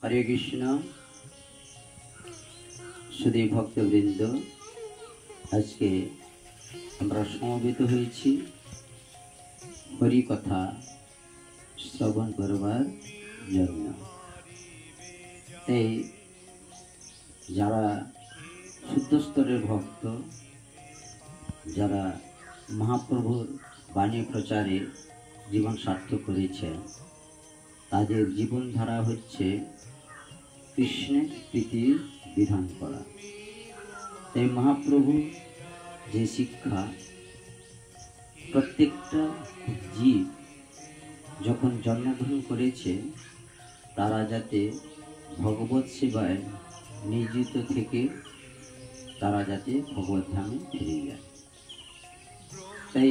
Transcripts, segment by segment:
हरे कृष्ण सुधी भक्तवृंद आज के আমরা সমবেত হয়েছি হরি কথা শ্রবণ করবার জন্য। এই যারা শুদ্ধ স্তরের ভক্ত, যারা মহাপ্রভুর বাণী প্রচারে জীবন সার্থক করেছে, তাদের জীবনধারা হচ্ছে কৃষ্ণের প্রীতির বিধান করা। তাই মহাপ্রভু যে শিক্ষা প্রত্যেকটা জীব যখন জন্মগ্রহণ করেছে তারা যাতে ভগবত সেবায় নিয়োজিত থেকে তারা যাতে ভগবত ধামে ফিরে যায়, তাই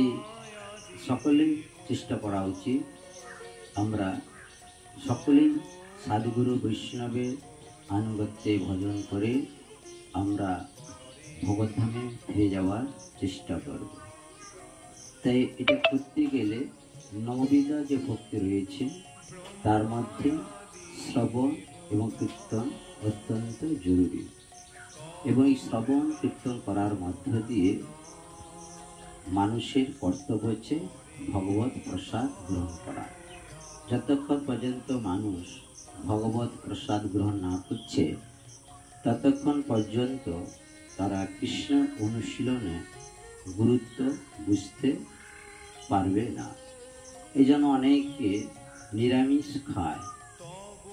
সকলেই চেষ্টা করা উচিত আমরা সকলেই সাধুগুরু বৈষ্ণবের আনুগত্যে ভজন করে আমরা ভগবদ্ধামে ফিরে যাওয়ার চেষ্টা করব। তাই এটা করতে গেলে নববিধা যে ভক্তি রয়েছে তার মধ্যে শ্রবণ এবং কীর্তন অত্যন্ত জরুরি, এবং এই শ্রবণ কীর্তন করার মধ্য দিয়ে মানুষের কর্তব্য হচ্ছে ভগবত প্রসাদ গ্রহণ করা। যতক্ষণ পর্যন্ত মানুষ ভগবত প্রসাদ গ্রহণ না করছে ততক্ষণ পর্যন্ত তারা কৃষ্ণ অনুশীলনে গুরুত্ব বুঝতে পারবে না। এই জন্য অনেকে নিরামিষ খায়,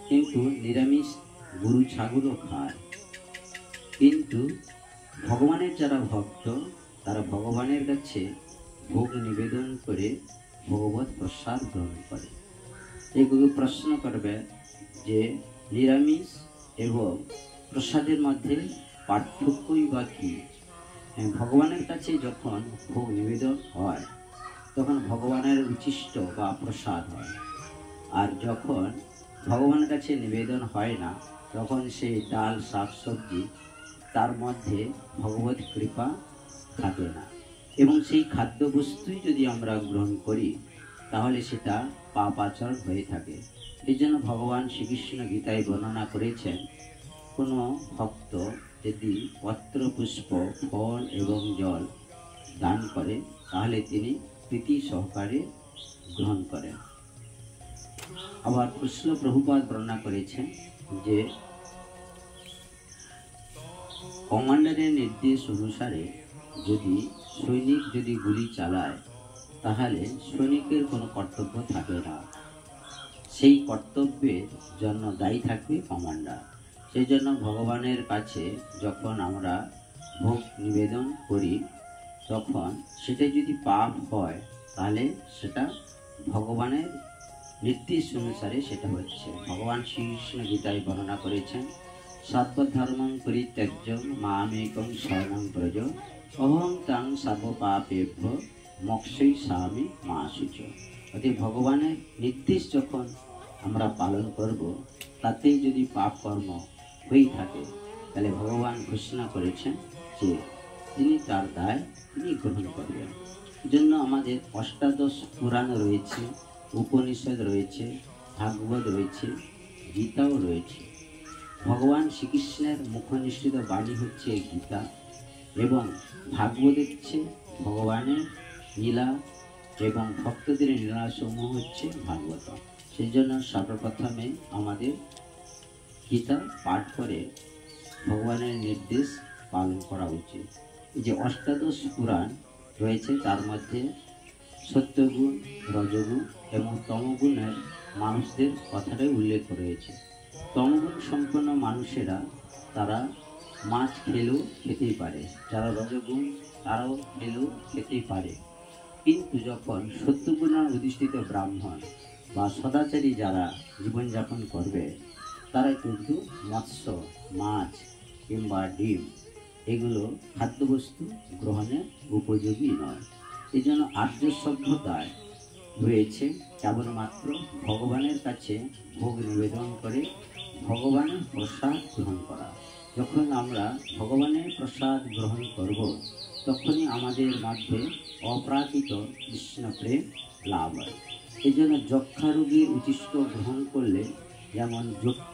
কিন্তু নিরামিষ গরু ছাগলও খায়, কিন্তু ভগবানের যারা ভক্ত তারা ভগবানের কাছে ভোগ নিবেদন করে ভগবত প্রসাদ গ্রহণ করে। এইগুলো প্রশ্ন করবে যে নিরামিষ এবং প্রসাদের মধ্যে পার্থক্যই বা কী? ভগবানের কাছে যখন ভোগ নিবেদন হয় তখন ভগবানের উচ্ছিষ্ট বা প্রসাদ হয়, আর যখন ভগবানের কাছে নিবেদন হয় না তখন সেই ডাল শাক সবজি তার মধ্যে ভগবত কৃপা থাকে না, এবং সেই খাদ্যবস্তুই যদি আমরা গ্রহণ করি তাহলে সেটা পাপ আচরণ হয়ে থাকে। এই জন্য ভগবান শ্রীকৃষ্ণ গীতায় বর্ণনা করেছেন, কোনো ভক্ত যদি পত্র পুষ্প ফল এবং জল দান করে তাহলে তিনি প্রীতি সহকারে গ্রহণ করেন। আবার কৃষ্ণ প্রভুপাদ বর্ণনা করেছেন যে কমান্ডারের নির্দেশ অনুসারে যদি সৈনিক যদি গুলি চালায় তাহলে সৈনিকের কোনো কর্তব্য থাকে না, সেই কর্তব্যের জন্য দায়ী থাকবে কমান্ডার। সেই জন্য ভগবানের কাছে যখন আমরা ভোগ নিবেদন করি তখন সেটা যদি পাপ হয় তাহলে সেটা ভগবানের নির্দেশ অনুসারে সেটা হচ্ছে। ভগবান শ্রীকৃষ্ণ গীতায় বর্ণনা করেছেন, সর্বধর্মং পরিত্যাজ্য মামেকং শরণং ব্রজ অহং তাং সর্বপাপেভ্য মোক্ষয়িষ্যামি মা শুচি। অর্থাৎ ভগবানের নির্দেশ যখন আমরা পালন করব তাতেই যদি পাপ কর্ম হয়ে থাকে তাহলে ভগবান ঘোষণা করেছেন যে তিনি তার দায় তিনি গ্রহণ করবেন। জন্য আমাদের অষ্টাদশ পুরাণ রয়েছে, উপনিষদ রয়েছে, ভাগবত রয়েছে, গীতাও রয়েছে। ভগবান শ্রীকৃষ্ণের মুখনিসৃত বাণী হচ্ছে গীতা, এবং ভাগবত হচ্ছে ভগবানের লীলা এবং ভক্তদের লীলা সমূহ হচ্ছে ভাগবত। সেই জন্য সর্বপ্রথমে আমাদের গীতা পাঠ করে ভগবানের নির্দেশ পালন করা উচিত। এই যে অষ্টাদশ পুরাণ রয়েছে তার মধ্যে সত্যগুণ, রজগুণ এবং তমগুণের মানুষদের কথাটাই উল্লেখ রয়েছে। তমগুণ সম্পন্ন মানুষেরা তারা মাছ খেলেও খেতেই পারে, যারা রজগুণ তারাও খেলেও খেতেই পারে, কিন্তু যখন সত্যগুণের অধিষ্ঠিত ব্রাহ্মণ বা সদাচারী যারা জীবনযাপন করবে তারা কিন্তু মৎস্য, মাছ কিংবা ডিম এগুলো খাদ্যবস্তু গ্রহণের উপযোগী নয়। এই জন্য আর্য সভ্যতায় রয়েছে কেবলমাত্র ভগবানের কাছে ভোগ নিবেদন করে ভগবানের প্রসাদ গ্রহণ করা। যখন আমরা ভগবানের প্রসাদ গ্রহণ করব তখনই আমাদের মধ্যে অপ্রাকৃত কৃষ্ণ প্রেম লাভ হয়। এই জন্য যক্ষা রোগীর উচ্ছিষ্ট গ্রহণ করলে যেমন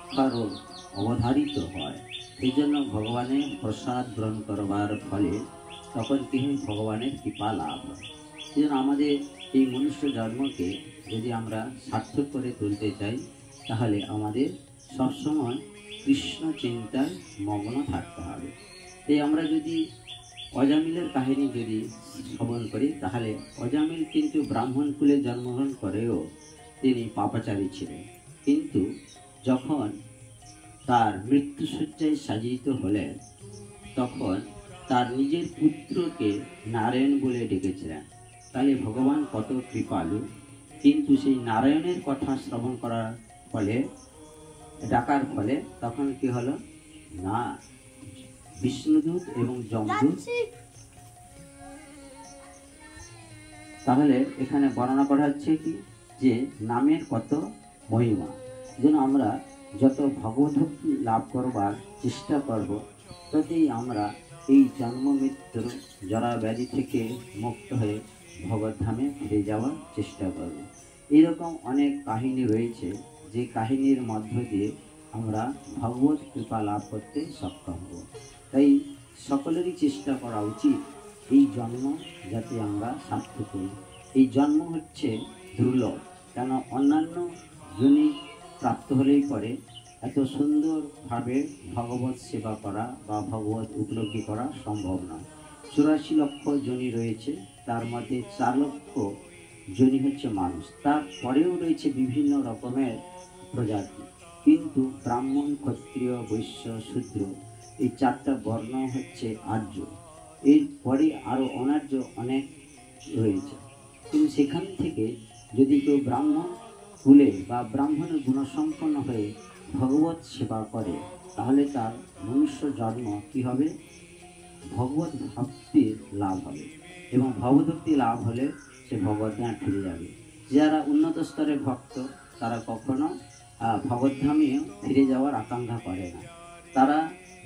সাক্ষাৎ অবধারিত হয়। এই জন্য ভগবানের প্রসাদ গ্রহণ করবার ফলে তখন কি হয়, ভগবানের কৃপা লাভ হয়। এই জন্য আমাদের এই মনুষ্য জন্মকে যদি আমরা সার্থক করে তুলতে চাই, তাহলে আমাদের সবসময় কৃষ্ণ চিন্তায় মগ্ন থাকতে হবে। তাই আমরা যদি অজামিলের কাহিনী যদি শ্রবণ করি, তাহলে অজামিল কিন্তু ব্রাহ্মণ কুলে জন্মগ্রহণ করেও তিনি পাপাচারী ছিলেন। কিন্তু যখন তার মৃত্যুশয্যায় সাজিত হলেন, তখন তার নিজের পুত্রকে নারায়ণ বলে ডেকেছিলেন। তাহলে ভগবান কত কৃপালু। কিন্তু সেই নারায়ণের কথা শ্রবণ করার ফলে, ডাকার ফলে তখন কি হলো না, বিষ্ণুদূত এবং যমদূত। তাহলে এখানে বর্ণনা করা হচ্ছে কি, যে নামের কত মহিমা। যেন আমরা যত ভগবদ্ভক্তি লাভ করবার চেষ্টা করব, ততই আমরা এই জন্ম মৃত্যুর জরা ব্যাধি থেকে মুক্ত হয়ে ভগবদ্ধামে ফিরে যাওয়ার চেষ্টা করব। এইরকম অনেক কাহিনী রয়েছে, যে কাহিনীর মধ্য দিয়ে আমরা ভগবত কৃপা লাভ করতে সক্ষম হব। তাই সকলেরই চেষ্টা করা উচিত এই জন্ম যাতে আমরা সার্থক করি। এই জন্ম হচ্ছে দুর্লভ, কেন অন্যান্য জনি প্রাপ্ত হলেই পরে এত সুন্দরভাবে ভগবত সেবা করা বা ভগবত উপলব্ধি করা সম্ভব নয়। 84 লক্ষ জনি রয়েছে, তার মধ্যে 4 লক্ষ জনি হচ্ছে মানুষ, তারপরেও রয়েছে বিভিন্ন রকমের প্রজাতি। কিন্তু ব্রাহ্মণ, ক্ষত্রিয়, বৈশ্য, শূদ্র এই 4টা বর্ণ হচ্ছে আর্য। এরপরে আরও অনার্য অনেক রয়েছে। কিন্তু সেখান থেকে যদি কেউ ব্রাহ্মণ কুলে বা ব্রাহ্মণের গুণসম্পন্ন হয়ে ভগবত সেবা করে, তাহলে তার মনুষ্য জন্ম কী হবে, ভগবত ভক্তির লাভ হবে। এবং ভগবদ্ভক্তি লাভ হলে সে ভগবদ্ধামে ফিরে যাবে। যারা উন্নত স্তরের ভক্ত, তারা কখনো ভগবদ্ধামে ফিরে যাওয়ার আকাঙ্ক্ষা করে না। তারা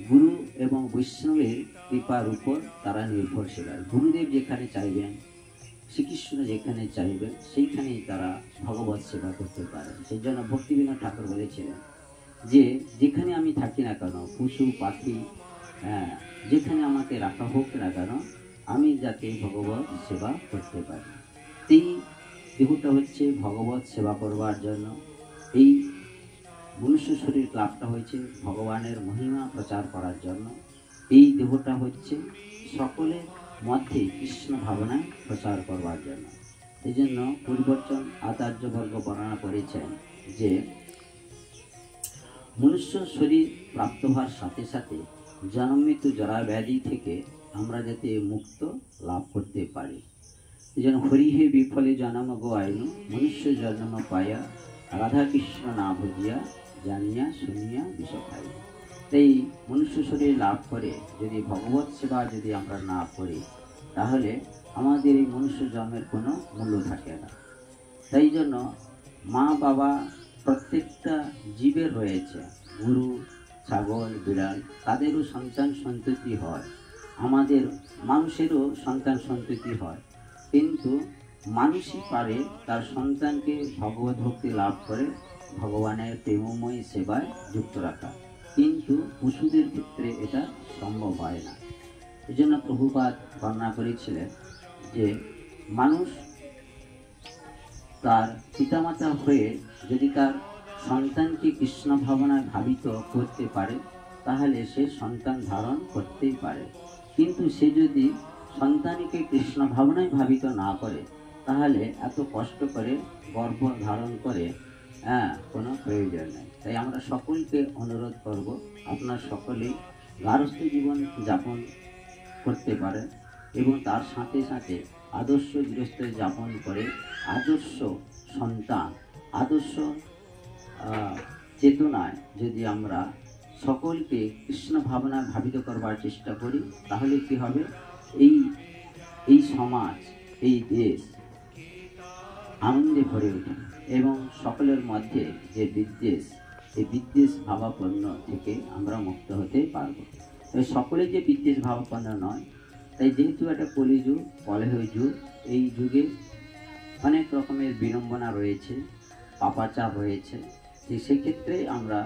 গুরু এবং বৈষ্ণবের কৃপার উপর তারা নির্ভরশীল। গুরুদেব যেখানে চাইবেন, শ্রীকৃষ্ণ যেখানে চাইবেন, সেইখানেই তারা ভগবত সেবা করতে পারেন। সেই জন্য ভক্তিবিনোদ ঠাকুর বলেছিলেন যে যেখানে আমি থাকি না কেন, পশু পাখি যেখানে আমাকে রাখা হোক না কেন, আমি যাতে ভগবত সেবা করতে পারি। এই দেহটা হচ্ছে ভগবত সেবা করবার জন্য। এই মনুষ্য শরীর লাভটা হয়েছে ভগবানের মহিমা প্রচার করার জন্য। এই দেহটা হচ্ছে সকলের মধ্যে কৃষ্ণ ভাবনা প্রচার করবার জন্য। এই জন্য পরিবর্তন আচার্যবর্গ বর্ণনা করেছেন যে মনুষ্য শরীর প্রাপ্ত হওয়ার সাথে সাথে জন্ম মৃত্যু জরা ব্যাধি থেকে আমরা যাতে মুক্ত লাভ করতে পারি। এই জন্য হরিহে বিফলে জন্ম গো আইনু, মনুষ্য জন্ম পায়া রাধা কৃষ্ণ না ভজিয়া, জানিয়া শুনিয়া বিষ খাই। তাই মনুষ্য শরীর লাভ করে যদি ভগবত সেবা যদি আমরা না করি, তাহলে আমাদের এই মনুষ্য জন্মের কোনো মূল্য থাকে না। তাই জন্য মা বাবা প্রত্যেকটা জীবের রয়েছে, গরু, ছাগল, বিড়াল, তাদেরও সন্তান সন্ততি হয়, আমাদের মানুষেরও সন্তান সন্ততি হয়। কিন্তু মানুষই পারে তার সন্তানকে ভগবত ভক্তি লাভ করে ভগবানের প্রেমময় সেবায় যুক্ত রাখা, কিন্তু পশুদের ক্ষেত্রে এটা সম্ভব হয় না। এই জন্য প্রভুপাদ বর্ণনা করেছিলেন যে মানুষ তার পিতামাতা হয়ে যদি তার সন্তানকে কৃষ্ণ ভাবনায় ভাবিত করতে পারে, তাহলে সে সন্তান ধারণ করতেই পারে। কিন্তু সে যদি সন্তানকে কৃষ্ণ ভাবনায় ভাবিত না করে, তাহলে এত কষ্ট করে গর্ভ ধারণ করে কোনো প্রয়োজন নেই। তাই আমরা সকলকে অনুরোধ করব, আপনার সকলেই গার্হস্থ্য জীবন যাপন করতে পারেন এবং তার সাথে সাথে আদর্শ গৃহস্থ যাপন করে আদর্শ সন্তান, আদর্শ চেতনায় যদি আমরা সকলকে কৃষ্ণ ভাবনা ভাবিত করবার চেষ্টা করি, তাহলে কি হবে, এই সমাজ, এই দেশ আনন্দে ভরে ওঠে এবং সকলের মধ্যে যে বিদ্বেষ, এই বিদ্বেষ ভাবাপন্ন থেকে আমরা মুক্ত হতে পারব। তবে সকলে যে বিদ্বেষ ভাবাপন্ন নয়। তাই যেহেতু একটা কলিযুগ, কলহ যুগ, এই যুগে অনেক রকমের বিড়ম্বনা রয়েছে, পাপাচার রয়েছে, সেক্ষেত্রে আমরা